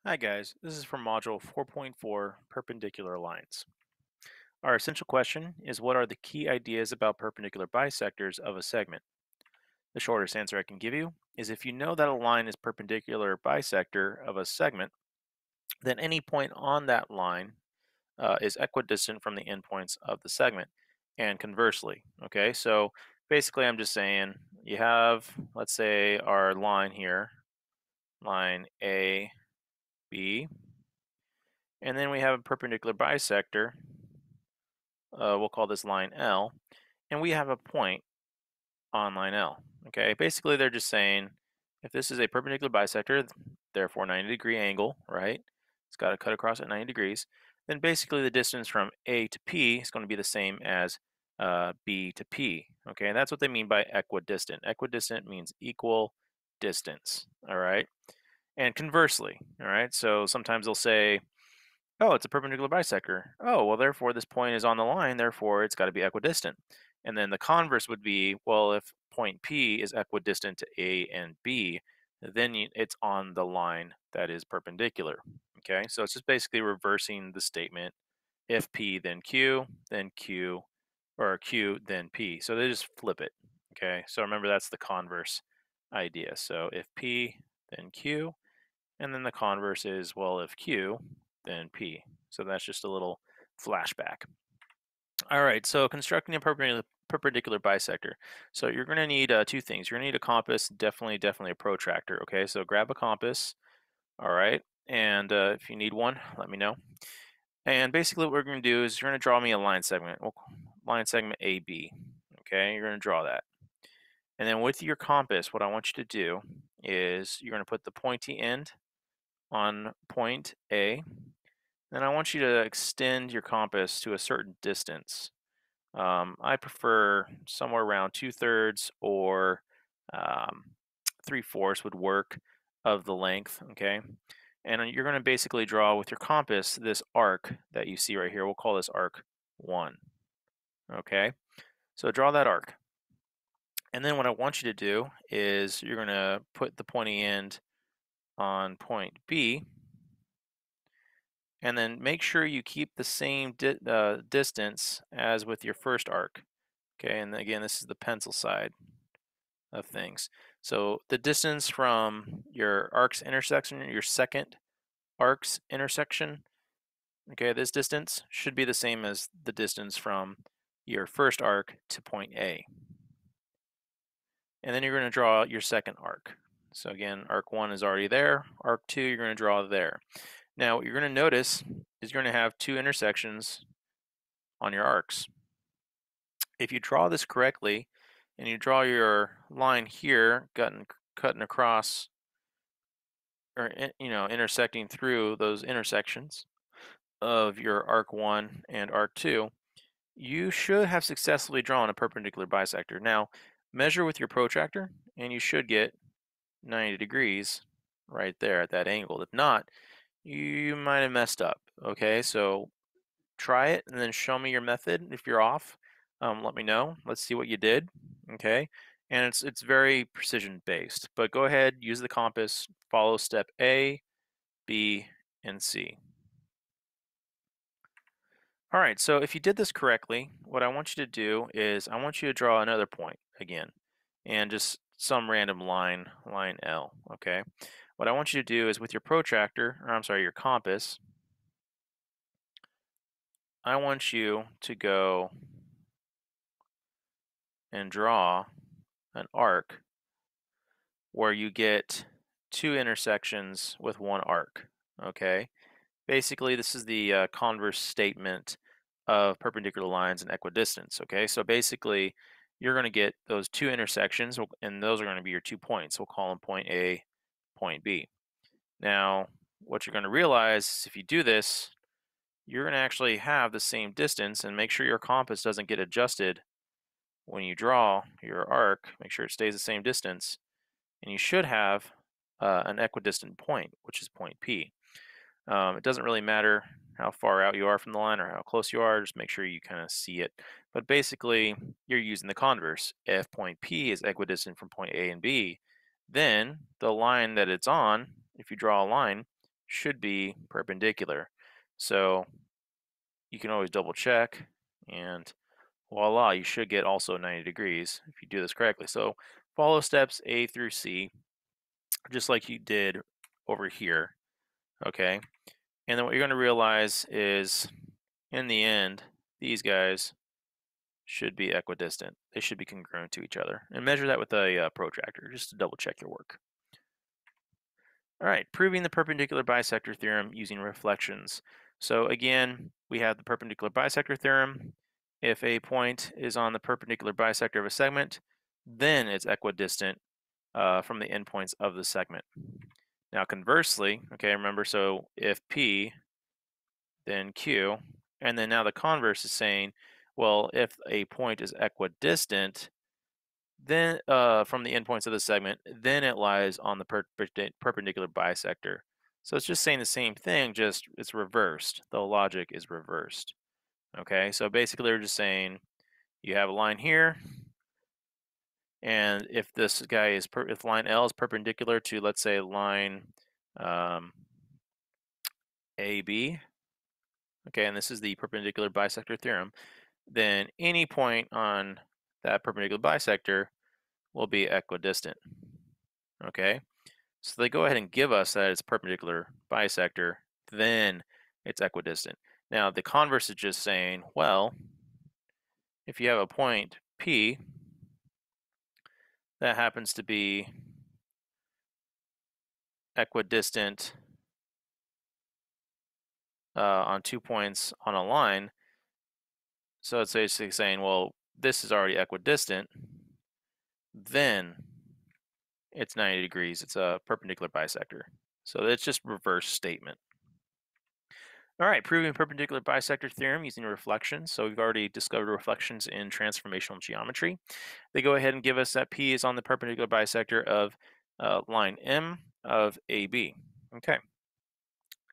Hi guys, this is from Module 4.4, Perpendicular Lines. Our essential question is what are the key ideas about perpendicular bisectors of a segment? The shortest answer I can give you is if you know that a line is perpendicular bisector of a segment, then any point on that line is equidistant from the endpoints of the segment, and conversely. Okay, so basically I'm just saying you have, let's say, our line here, line A, B, and then we have a perpendicular bisector. We'll call this line L, and we have a point on line L. Okay, basically they're just saying if this is a perpendicular bisector, therefore 90-degree angle, right? It's got to cut across at 90 degrees. Then basically the distance from A to P is going to be the same as B to P. Okay, and that's what they mean by equidistant. Equidistant means equal distance. All right, and conversely, all right. So sometimes they'll say, oh, it's a perpendicular bisector. Oh, well, therefore this point is on the line, therefore it's got to be equidistant. And then the converse would be, well, if point P is equidistant to A and B, then it's on the line that is perpendicular. Okay, so it's just basically reversing the statement. If P, then Q, or Q, then P. So they just flip it. Okay, so remember that's the converse idea. So if P, then Q, and then the converse is, well, if Q, then P. So that's just a little flashback. All right, so constructing a perpendicular bisector. So you're going to need two things. You're going to need a compass, definitely a protractor. Okay, so grab a compass. All right, and if you need one, let me know. And basically what we're going to do is you're going to draw me a line segment. Well, line segment AB. Okay, you're going to draw that. And then with your compass, what I want you to do is you're going to put the pointy end on point A. Then I want you to extend your compass to a certain distance. I prefer somewhere around 2/3 or 3/4 would work of the length, okay? And you're going to basically draw with your compass this arc that you see right here. We'll call this arc 1, okay? So draw that arc. And then what I want you to do is you're going to put the pointy end on point B, and then make sure you keep the same distance as with your first arc. Okay, and again, this is the pencil side of things. So the distance from your arc's intersection, your second arc's intersection, okay, this distance should be the same as the distance from your first arc to point A. And then you're going to draw your second arc. So again, arc 1 is already there. Arc 2 you're going to draw there. Now what you're going to notice is you're going to have two intersections on your arcs. If you draw this correctly and you draw your line here cutting across, or intersecting through those intersections of your arc 1 and arc 2, you should have successfully drawn a perpendicular bisector. Now measure with your protractor and you should get 90 degrees right there at that angle. If not, you might have messed up. Okay, so try it and then show me your method. If you're off, let me know. Let's see what you did. Okay, and it's very precision based. But go ahead, use the compass, follow step A, B, and C. All right, so if you did this correctly, what I want you to do is I want you to draw another point again, and just some random line L. Okay, what I want you to do is with your protractor, or I'm sorry, your compass, I want you to go and draw an arc where you get two intersections with one arc. Okay, basically this is the converse statement of perpendicular lines and equidistance. Okay, so basically you're going to get those two intersections, and those are going to be your 2 points. We'll call them point A, point B. Now what you're going to realize is if you do this, you're going to actually have the same distance, and make sure your compass doesn't get adjusted when you draw your arc. Make sure it stays the same distance, and you should have an equidistant point, which is point P. It doesn't really matter how far out you are from the line or how close you are, just make sure you kind of see it. But basically, you're using the converse. If point P is equidistant from point A and B, then the line that it's on, if you draw a line, should be perpendicular. So you can always double check, and voila, you should get also 90 degrees if you do this correctly. So follow steps A through C, just like you did over here, okay? And then what you're going to realize is, in the end, these guys should be equidistant. They should be congruent to each other. And measure that with a protractor, just to double check your work. All right, proving the perpendicular bisector theorem using reflections. So again, we have the perpendicular bisector theorem. If a point is on the perpendicular bisector of a segment, then it's equidistant from the endpoints of the segment. Now conversely, okay, remember, so if P, then Q, and then now the converse is saying, well, if a point is equidistant, then from the endpoints of the segment, then it lies on the perpendicular bisector. So it's just saying the same thing, just it's reversed. The logic is reversed. Okay, so basically they're just saying you have a line here, and if this guy is, if line L is perpendicular to, let's say, line AB, okay, and this is the perpendicular bisector theorem, then any point on that perpendicular bisector will be equidistant. Okay, so they go ahead and give us that it's perpendicular bisector, then it's equidistant. Now the converse is just saying, well, if you have a point P that happens to be equidistant on 2 points on a line, so it's basically saying, well, this is already equidistant, then it's 90 degrees. It's a perpendicular bisector. So it's just reverse statement. All right, proving perpendicular bisector theorem using reflections. So we've already discovered reflections in transformational geometry. They go ahead and give us that P is on the perpendicular bisector of line M of AB. Okay.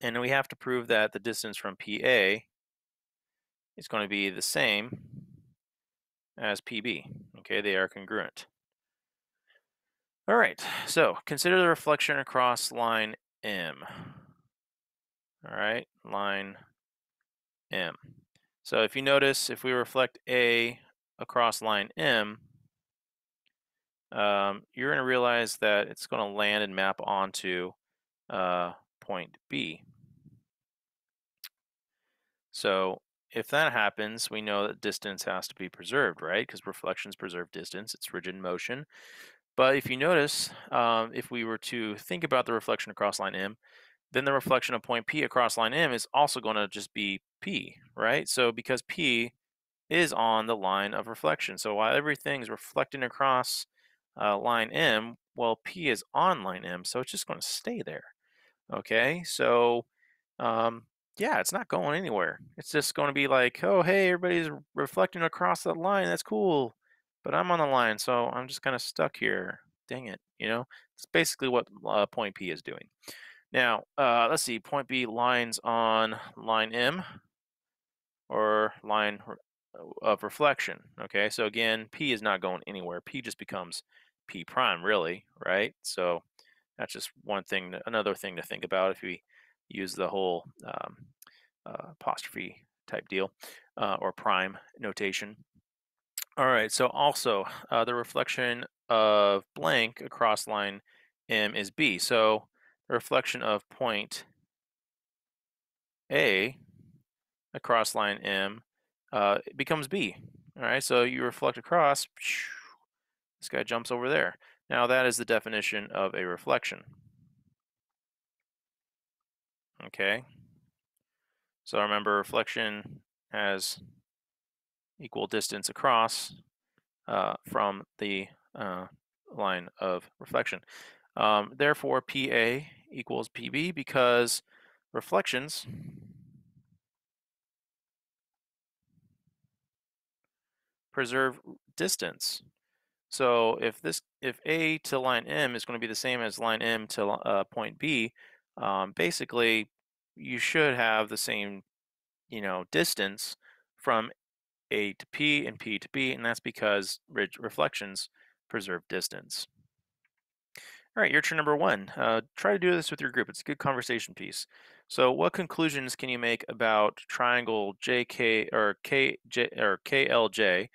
And then we have to prove that the distance from PA is going to be the same as PB. Okay, they are congruent. All right, so consider the reflection across line M. All right, line M. So if you notice, if we reflect A across line M, you're going to realize that it's going to land and map onto point B. So if that happens, we know that distance has to be preserved, right? Because reflections preserve distance. It's rigid motion. But if you notice, if we were to think about the reflection across line M, then the reflection of point P across line M is also going to just be P, right? So because P is on the line of reflection. So while everything's reflecting across line M, well, P is on line M, so it's just going to stay there. Okay, so yeah, it's not going anywhere. It's just going to be like, oh, hey, everybody's reflecting across that line. That's cool, but I'm on the line, so I'm just kind of stuck here. Dang it, you know? It's basically what point P is doing. Now, let's see, point B lines on line M, or line of reflection. Okay, so again, P is not going anywhere. P just becomes P prime, really, right? So that's just one thing, another thing to think about if we use the whole apostrophe type deal or prime notation. All right, so also the reflection of blank across line M is B. So the reflection of point A across line M it becomes B. All right, so you reflect across, this guy jumps over there. Now that is the definition of a reflection. Okay, so remember, reflection has equal distance across from the line of reflection. Therefore, PA equals PB because reflections preserve distance. So if A to line M is going to be the same as line M to point B, basically you should have the same, distance from A to P and P to B, and that's because reflections preserve distance. All right, your turn number one. Try to do this with your group. It's a good conversation piece. So, what conclusions can you make about triangle JK or KJ or KLJ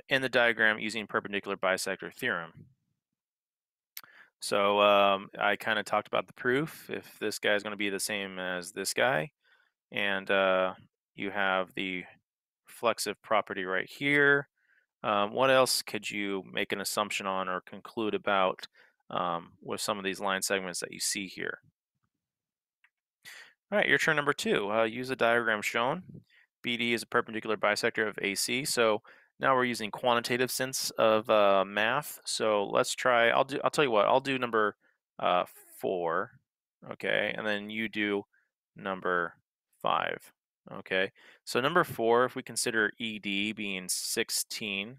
in the diagram using perpendicular bisector theorem? So, I kind of talked about the proof. If this guy is going to be the same as this guy, and you have the reflexive property right here. What else could you make an assumption on or conclude about with some of these line segments that you see here? All right, your turn number two. Use the diagram shown. BD is a perpendicular bisector of AC. So now we're using quantitative sense of math. So let's try. I'll tell you what. I'll do number uh, 4. Okay, and then you do number 5. Okay. So number 4, if we consider ED being 16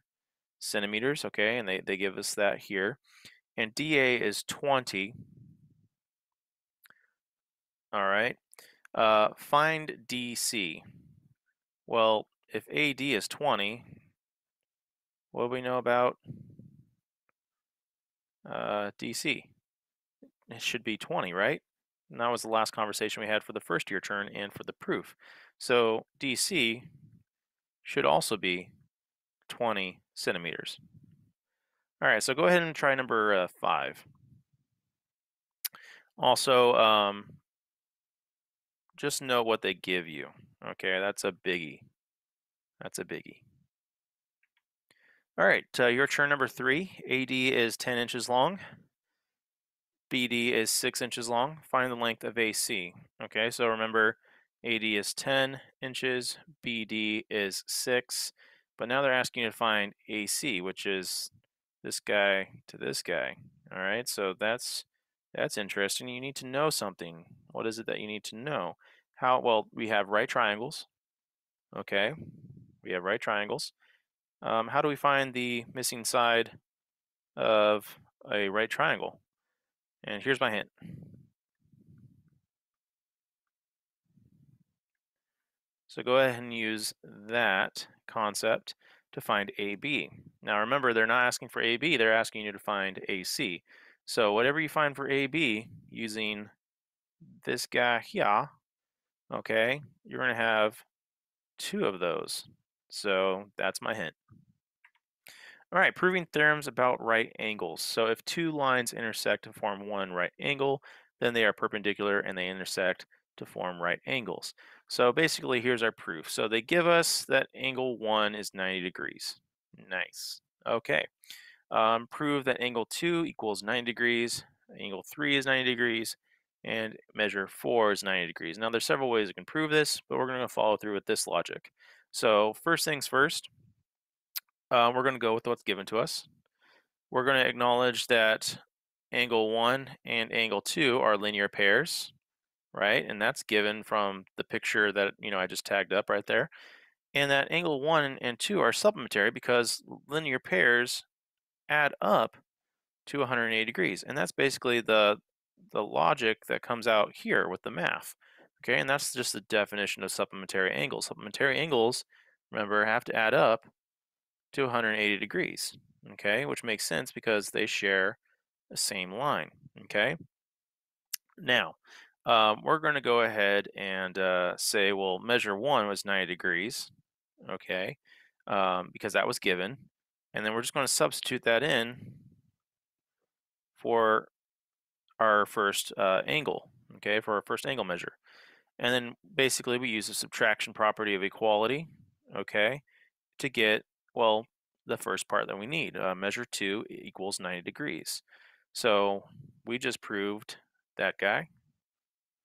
centimeters, okay, and they give us that here. And DA is 20. All right. Find DC. Well, if AD is 20, what do we know about DC? It should be 20, right? And that was the last conversation we had for the first year turn and for the proof. So DC should also be 20 centimeters. All right, so go ahead and try number 5. Also, just know what they give you. Okay, that's a biggie. That's a biggie. All right, your turn number 3. AD is 10 inches long. BD is 6 inches long. Find the length of AC. Okay, so remember AD is 10 inches, BD is 6. But now they're asking you to find AC, which is this guy to this guy. All right, so that's interesting. You need to know something. What is it that you need to know? Well, we have right triangles. Okay, we have right triangles. How do we find the missing side of a right triangle? And here's my hint. So go ahead and use that concept to find AB. Now remember, they're not asking for AB, they're asking you to find AC. So whatever you find for AB using this guy here, okay, you're going to have 2 of those. So that's my hint. All right, proving theorems about right angles. So if 2 lines intersect to form one right angle, then they are perpendicular and they intersect to form right angles. So basically, here's our proof. So they give us that angle 1 is 90 degrees. Nice. Okay. Prove that angle 2 equals 90 degrees, angle 3 is 90 degrees, and measure 4 is 90 degrees. Now, there's several ways you can prove this, but we're going to follow through with this logic. So first things first, we're going to go with what's given to us. We're going to acknowledge that angle 1 and angle 2 are linear pairs, right? And that's given from the picture that I just tagged up right there. And that angle 1 and 2 are supplementary because linear pairs add up to 180 degrees. And that's basically the logic that comes out here with the math. Okay, and that's just the definition of supplementary angles. Supplementary angles, remember, have to add up to 180 degrees, okay, which makes sense because they share the same line, okay? Now, we're going to go ahead and say, well, measure 1 was 90 degrees, okay, because that was given. And then we're just going to substitute that in for our first angle, okay, for our first angle measure. And then basically we use the subtraction property of equality, okay, to get, well, the first part that we need. Measure 2 equals 90 degrees. So we just proved that guy.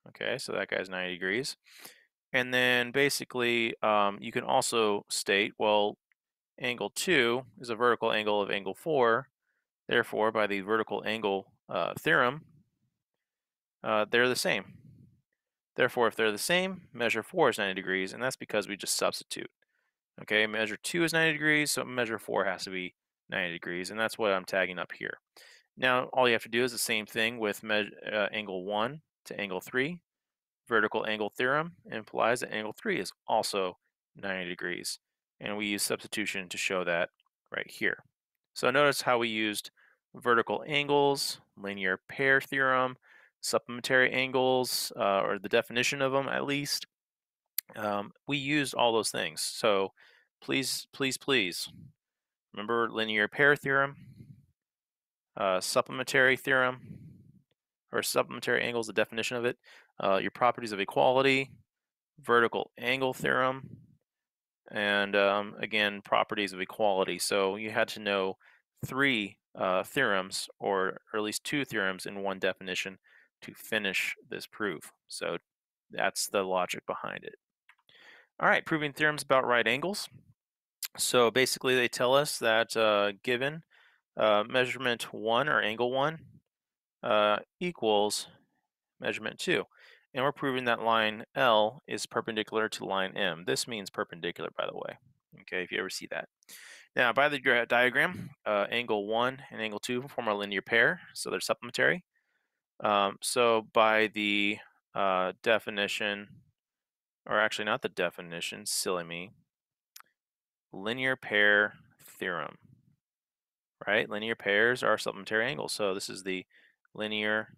Okay, so that guy's 90 degrees. And then basically you can also state, well, angle 2 is a vertical angle of angle 4. Therefore, by the vertical angle theorem, they're the same. Therefore, if they're the same, measure 4 is 90 degrees, and that's because we just substitute. Okay, measure 2 is 90 degrees, so measure 4 has to be 90 degrees, and that's what I'm tagging up here. Now, all you have to do is the same thing with angle 1 to angle 3. Vertical angle theorem implies that angle 3 is also 90 degrees, and we use substitution to show that right here. So notice how we used vertical angles, linear pair theorem, supplementary angles, or the definition of them at least. We used all those things. So please, please, please remember linear pair theorem, supplementary theorem, or supplementary angles, the definition of it, your properties of equality, vertical angle theorem, and again, properties of equality. So you had to know three theorems, or at least two theorems in one definition to finish this proof. So that's the logic behind it. All right, proving theorems about right angles. So basically they tell us that given measurement 1 or angle 1 equals measurement 2. And we're proving that line L is perpendicular to line M. This means perpendicular, by the way, okay, if you ever see that. Now, by the diagram, angle 1 and angle 2 form a linear pair, so they're supplementary. So by the definition, or actually not the definition, silly me, linear pair theorem, right? Linear pairs are supplementary angles. So this is the linear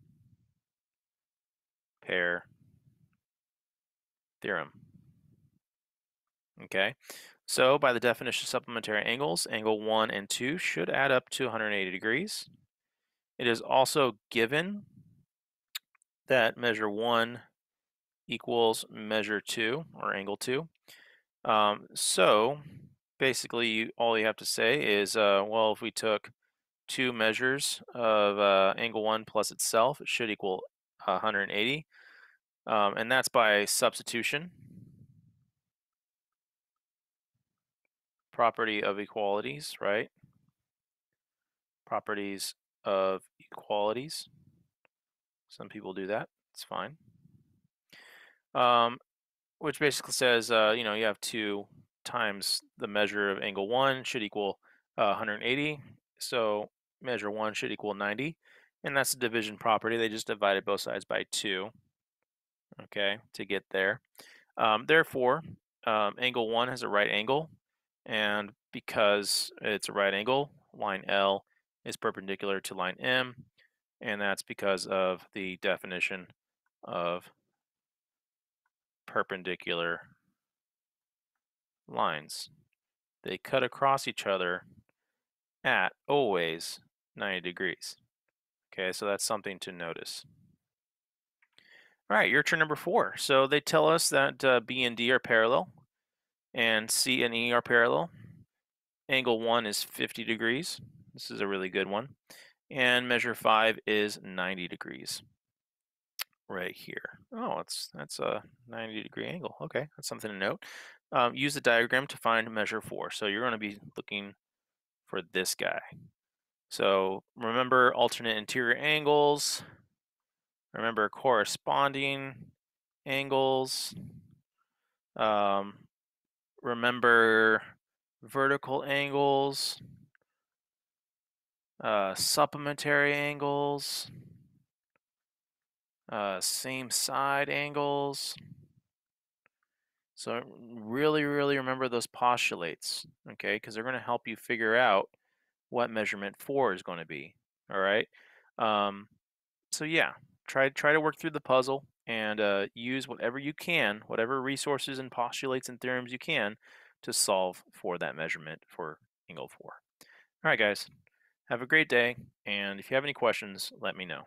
pair theorem. Okay, so by the definition of supplementary angles, angle 1 and 2 should add up to 180 degrees. It is also given that measure 1 equals measure 2, or angle 2. So basically, all you have to say is, well, if we took two measures of angle 1 plus itself, it should equal 180. And that's by substitution. Property of equalities, right? Properties of equalities. Some people do that. It's fine. Which basically says, you know, you have 2 times the measure of angle 1 should equal 180. So measure 1 should equal 90. And that's the division property. They just divided both sides by 2, okay, to get there. Therefore, angle 1 has a right angle. And because it's a right angle, line L is perpendicular to line M. And that's because of the definition of perpendicular lines. They cut across each other at always 90 degrees. Okay, so that's something to notice. All right, your turn number 4. So they tell us that B and D are parallel and C and E are parallel. Angle 1 is 50 degrees. This is a really good one. And measure 5 is 90 degrees. Right here. Oh, that's a 90-degree angle. Okay, that's something to note. Use the diagram to find measure 4. So you're going to be looking for this guy. So remember alternate interior angles. Remember corresponding angles. Remember vertical angles. Supplementary angles. Same side angles. So really, really remember those postulates, okay? Because they're going to help you figure out what measurement 4 is going to be, all right? So yeah, try to work through the puzzle and use whatever you can, whatever resources and postulates and theorems you can to solve for that measurement for angle 4. All right, guys, have a great day, and if you have any questions, let me know.